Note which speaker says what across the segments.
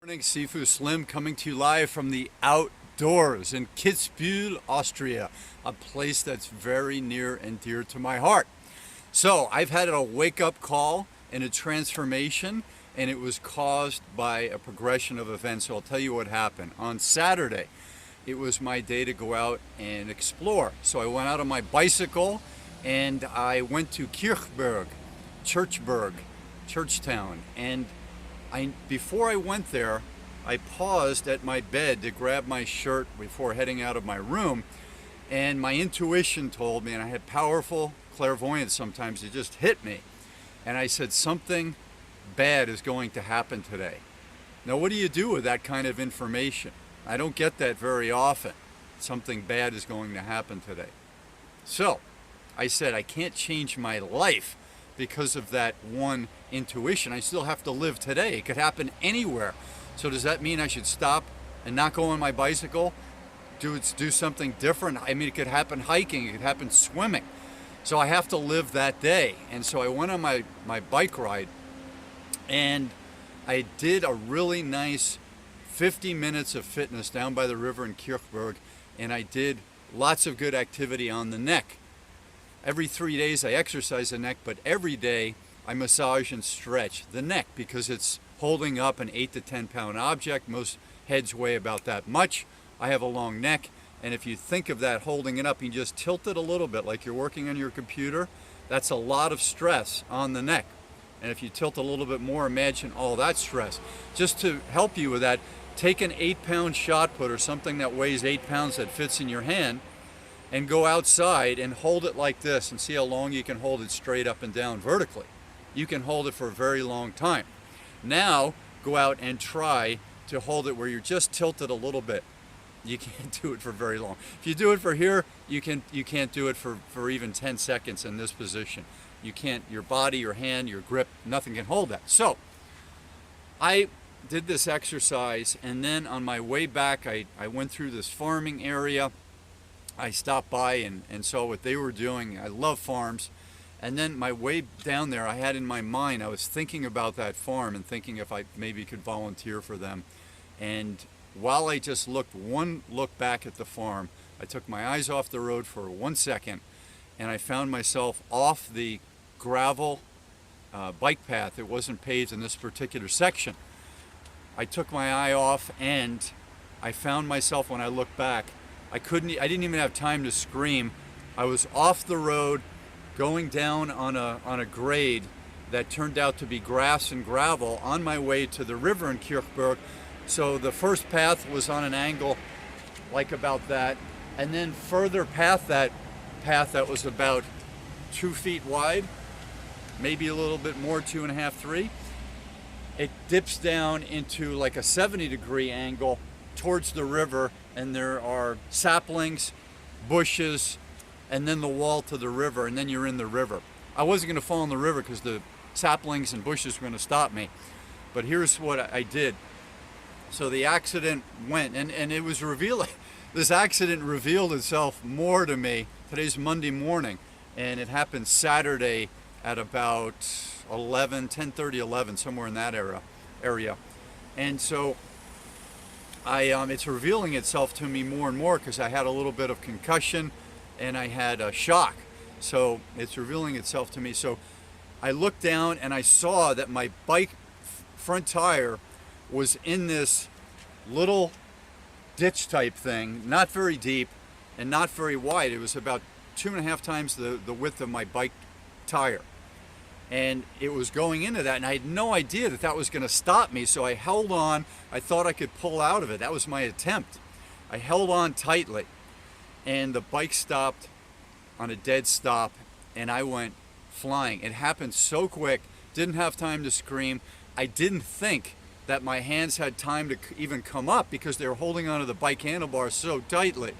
Speaker 1: Morning, Sifu Slim coming to you live from the outdoors in Kitzbühel, Austria, a place that's very near and dear to my heart. So I've had a wake-up call and a transformation, and it was caused by a progression of events. So I'll tell you what happened. On Saturday, it was my day to go out and explore. So I went out on my bicycle and I went to Churchtown, and before I went there, I paused at my bed to grab my shirt before heading out of my room, and my intuition told me, and I had powerful clairvoyance sometimes, it just hit me, and I said, something bad is going to happen today. Now, what do you do with that kind of information? I don't get that very often. Something bad is going to happen today. So I said, I can't change my life because of that one intuition. I still have to live today. It could happen anywhere. So does that mean I should stop and not go on my bicycle? Do something different? I mean, it could happen hiking, it could happen swimming. So I have to live that day. And so I went on my bike ride, and I did a really nice 50 minutes of fitness down by the river in Kirchberg, and I did lots of good activity on the neck. Every 3 days I exercise the neck, but every day I massage and stretch the neck because it's holding up an 8 to 10 pound object. Most heads weigh about that much. I have a long neck, and if you think of that holding it up, you just tilt it a little bit like you're working on your computer. That's a lot of stress on the neck. And if you tilt a little bit more, imagine all that stress. Just to help you with that, take an 8-pound shot put or something that weighs 8 pounds that fits in your hand, and go outside and hold it like this and see how long you can hold it straight up and down vertically. You can hold it for a very long time. Now go out and try to hold it where you're just tilted a little bit. You can't do it for very long. If you do it for here, you can't do it for even 10 seconds in this position. You can't, your body, your hand, your grip, nothing can hold that. So I did this exercise, and then on my way back I went through this farming area. I stopped by and saw what they were doing. I love farms. And then my way down there, I had in my mind, I was thinking about that farm and thinking if I maybe could volunteer for them. And while I just looked one look back at the farm, I took my eyes off the road for 1 second, and I found myself off the gravel bike path. It wasn't paved in this particular section. I took my eye off, and I found myself, when I looked back, I didn't even have time to scream. I was off the road, going down on a grade that turned out to be grass and gravel on my way to the river in Kirchberg. So the first path was on an angle like about that, and then further path that was about 2 feet wide, maybe a little bit more, 2.5, 3. It dips down into like a 70-degree angle towards the river, and there are saplings, bushes, and then the wall to the river, and then you're in the river. I wasn't going to fall in the river because the saplings and bushes were going to stop me, but here's what I did. So the accident went, and it was revealing. This accident revealed itself more to me. Today's Monday morning, and it happened Saturday at about 10:30, 11, somewhere in that area. And so it's revealing itself to me more and more because I had a little bit of concussion and I had a shock. So it's revealing itself to me. So I looked down and I saw that my bike front tire was in this little ditch type thing, not very deep and not very wide. It was about 2.5 times the width of my bike tire. And it was going into that, and I had no idea that was going to stop me, so I held on. I thought I could pull out of it. That was my attempt. I held on tightly, and the bike stopped on a dead stop, and I went flying. It happened so quick, didn't have time to scream. I didn't think that my hands had time to even come up because they were holding onto the bike handlebars so tightly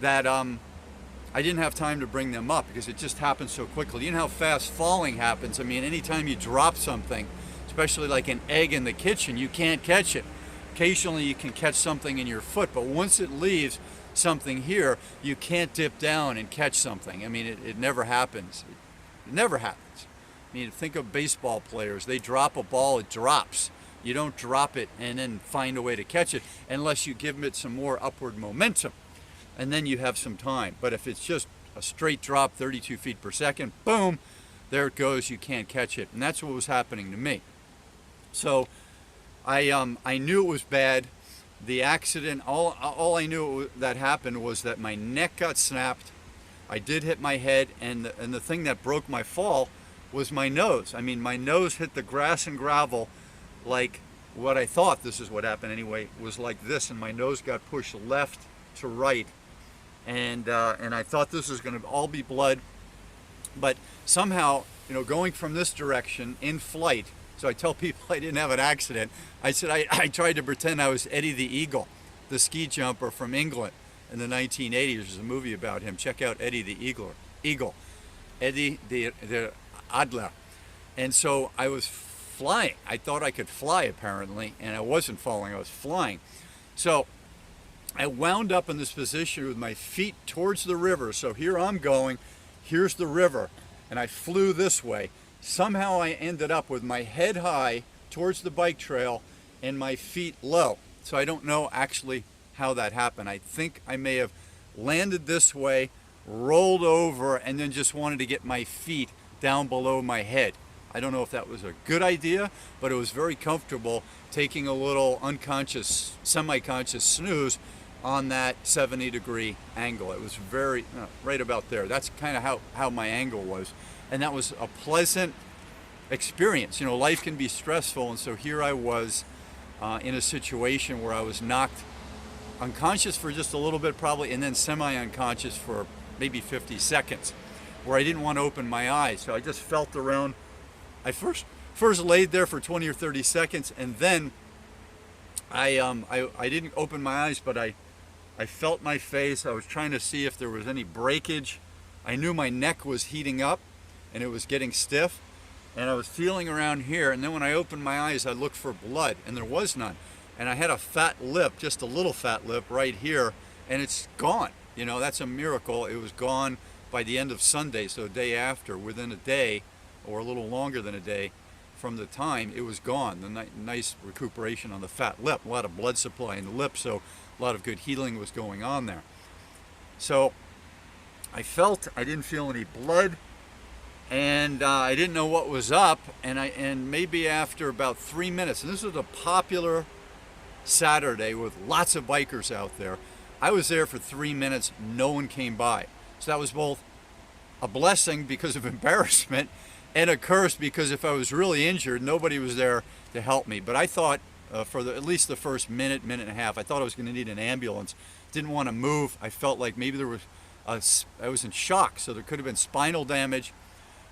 Speaker 1: that I didn't have time to bring them up because it just happened so quickly. You know how fast falling happens. I mean, anytime you drop something, especially like an egg in the kitchen, you can't catch it. Occasionally you can catch something in your foot, but once it leaves something here, you can't dip down and catch something. I mean, it never happens. It never happens. I mean, think of baseball players. They drop a ball, it drops. You don't drop it and then find a way to catch it unless you give it some more upward momentum, and then you have some time. But if it's just a straight drop, 32 feet per second, boom, there it goes, you can't catch it. And that's what was happening to me. So I knew it was bad. The accident, all I knew that happened was that my neck got snapped. I did hit my head, and the thing that broke my fall was my nose. I mean, my nose hit the grass and gravel like what I thought, this is what happened anyway, was like this, and my nose got pushed left to right. And I thought this was going to all be blood. But somehow, going from this direction in flight, so I tell people I didn't have an accident. I said I tried to pretend I was Eddie the Eagle, the ski jumper from England in the 1980s. There's a movie about him. Check out Eddie the Eagle. Eddie the Adler. And so I was flying. I thought I could fly apparently, and I wasn't falling, I was flying. So I wound up in this position with my feet towards the river. So here I'm going, here's the river, and I flew this way. Somehow I ended up with my head high towards the bike trail and my feet low. So I don't know actually how that happened. I think I may have landed this way, rolled over, and then just wanted to get my feet down below my head. I don't know if that was a good idea, but it was very comfortable taking a little unconscious, semi-conscious snooze on that 70-degree angle. It was very, right about there. That's kind of how my angle was. And that was a pleasant experience. Life can be stressful, and so here I was in a situation where I was knocked unconscious for just a little bit probably, and then semi-unconscious for maybe 50 seconds, where I didn't want to open my eyes. So I just felt around. I first laid there for 20 or 30 seconds, and then I didn't open my eyes, but I felt my face. I was trying to see if there was any breakage. I knew my neck was heating up and it was getting stiff, and I was feeling around here, and then when I opened my eyes I looked for blood, and there was none. And I had a fat lip, just a little fat lip right here, and it's gone. That's a miracle. It was gone by the end of Sunday, so a day after, within a day or a little longer than a day from the time, it was gone. The nice recuperation on the fat lip, a lot of blood supply in the lip, so a lot of good healing was going on there. So I didn't feel any blood, and I didn't know what was up, and maybe after about 3 minutes, and this was a popular Saturday with lots of bikers out there, I was there for 3 minutes, no one came by. So that was both a blessing because of embarrassment and a curse because if I was really injured, nobody was there to help me. But I thought for at least the first minute and a half, I thought I was going to need an ambulance. Didn't want to move. I felt like maybe I was in shock, so there could have been spinal damage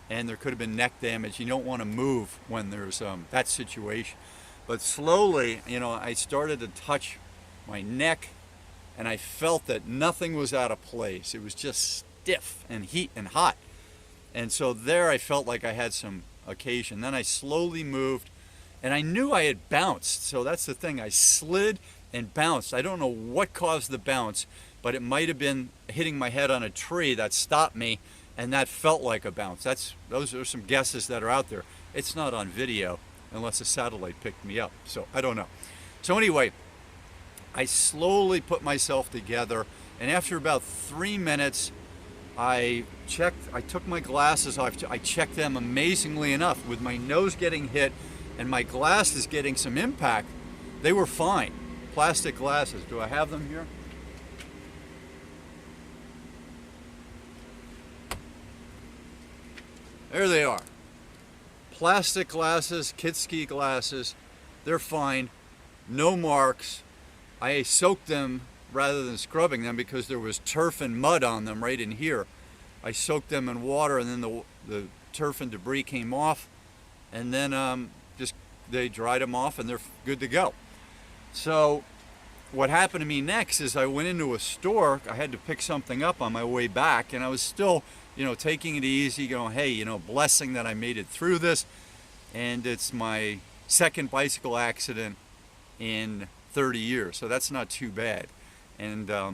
Speaker 1: and there could have been neck damage. You don't want to move when there's that situation. But slowly, I started to touch my neck, and I felt that nothing was out of place. It was just stiff and heat and hot. And so there I felt like I had some occasion. Then I slowly moved, and I knew I had bounced. So that's the thing. I slid and bounced. I don't know what caused the bounce, but it might have been hitting my head on a tree that stopped me, and that felt like a bounce. Those are some guesses that are out there. It's not on video unless a satellite picked me up, so I don't know. So anyway, I slowly put myself together, and after about 3 minutes, I took my glasses off. I checked them. Amazingly enough, with my nose getting hit and my glasses getting some impact, they were fine. Plastic glasses. Do I have them here? There they are. Plastic glasses, kid ski glasses. They're fine. No marks. I soaked them rather than scrubbing them because there was turf and mud on them right in here. I soaked them in water, and then the turf and debris came off, and then they dried them off, and they're good to go. So what happened to me next is I went into a store. I had to pick something up on my way back, and I was still taking it easy, going, hey, blessing that I made it through this. And it's my second bicycle accident in 30 years, so that's not too bad. And I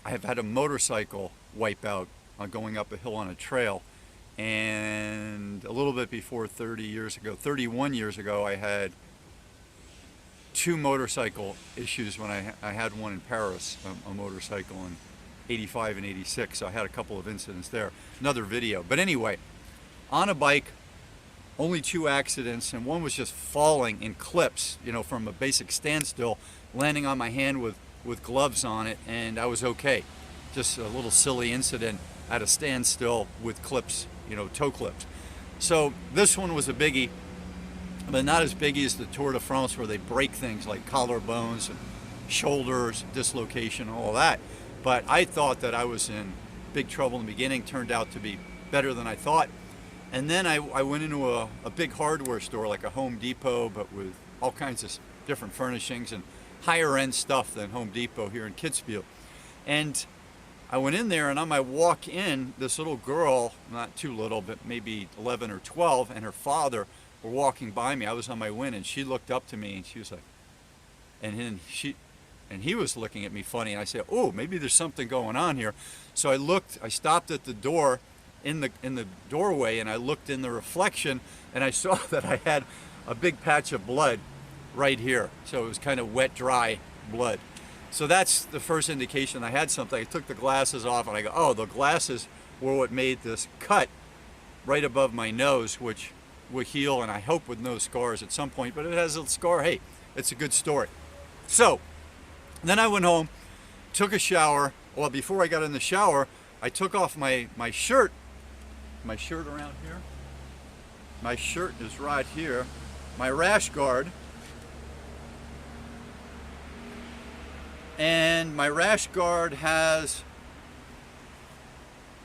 Speaker 1: have had a motorcycle wipe out going up a hill on a trail And a little bit before 30 years ago, 31 years ago, I had two motorcycle issues when I had one in Paris, a motorcycle in 85 and 86. So I had a couple of incidents there. Another video. But anyway, on a bike, only two accidents, and one was just falling in clips, you know, from a basic standstill, landing on my hand with gloves on it, and I was okay. Just a little silly incident at a standstill with clips, you know, toe clips. So this one was a biggie, but not as biggie as the Tour de France where they break things like collarbones and shoulders, dislocation, all that. But I thought that I was in big trouble in the beginning. Turned out to be better than I thought. And then I went into a big hardware store, like a Home Depot, but with all kinds of different furnishings and higher end stuff than Home Depot here in Kitzbühel. And I went in there, and on my walk in, this little girl, not too little, but maybe 11 or 12, and her father were walking by me. I was on my way in, and she looked up to me, and she was like, and he was looking at me funny, and I said, oh, maybe there's something going on here. So I stopped at the door, in the doorway, and I looked in the reflection, and I saw that I had a big patch of blood right here. So it was kind of wet, dry blood. So that's the first indication I had something. I took the glasses off, and I go, oh, the glasses were what made this cut right above my nose, which will heal, and I hope with no scars at some point. But if it has a scar, hey, it's a good story. So then I went home, took a shower. Well, before I got in the shower, I took off my shirt. My shirt around here. My shirt is right here. My rash guard. And my rash guard has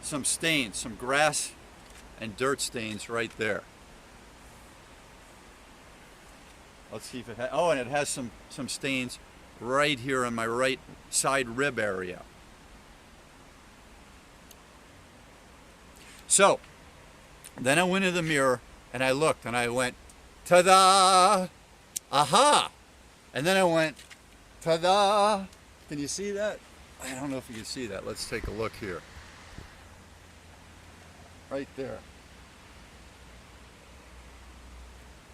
Speaker 1: some stains, some grass and dirt stains right there. Let's see if it has, oh, and it has some stains right here on my right side rib area. So then I went to the mirror and I looked and I went, ta-da, aha. And then I went, ta-da. Can you see that? I don't know if you can see that. Let's take a look here. Right there.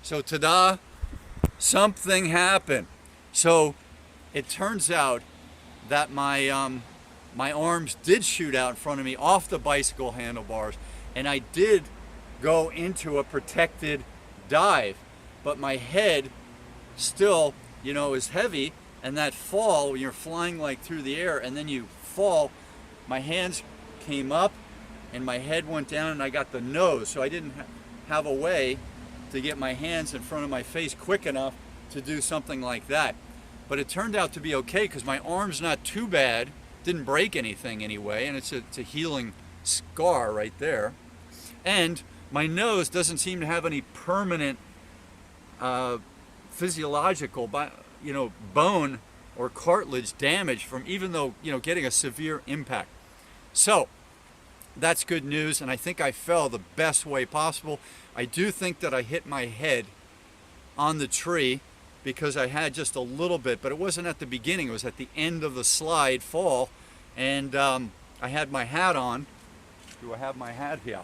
Speaker 1: So ta-da, something happened. So it turns out that my arms did shoot out in front of me off the bicycle handlebars, and I did go into a protected dive, but my head still, you know, is heavy, and that fall, when you're flying like through the air and then you fall, my hands came up and my head went down and I got the nose, so I didn't have a way to get my hands in front of my face quick enough to do something like that. But it turned out to be okay because my arm's not too bad, didn't break anything anyway, and it's a healing scar right there. And my nose doesn't seem to have any permanent physiological, you know, bone or cartilage damage from, even though, you know, getting a severe impact. So that's good news, and I think I fell the best way possible. I do think that I hit my head on the tree because I had just a little bit, but it wasn't at the beginning, it was at the end of the slide fall, and I had my hat on. Do I have my hat here?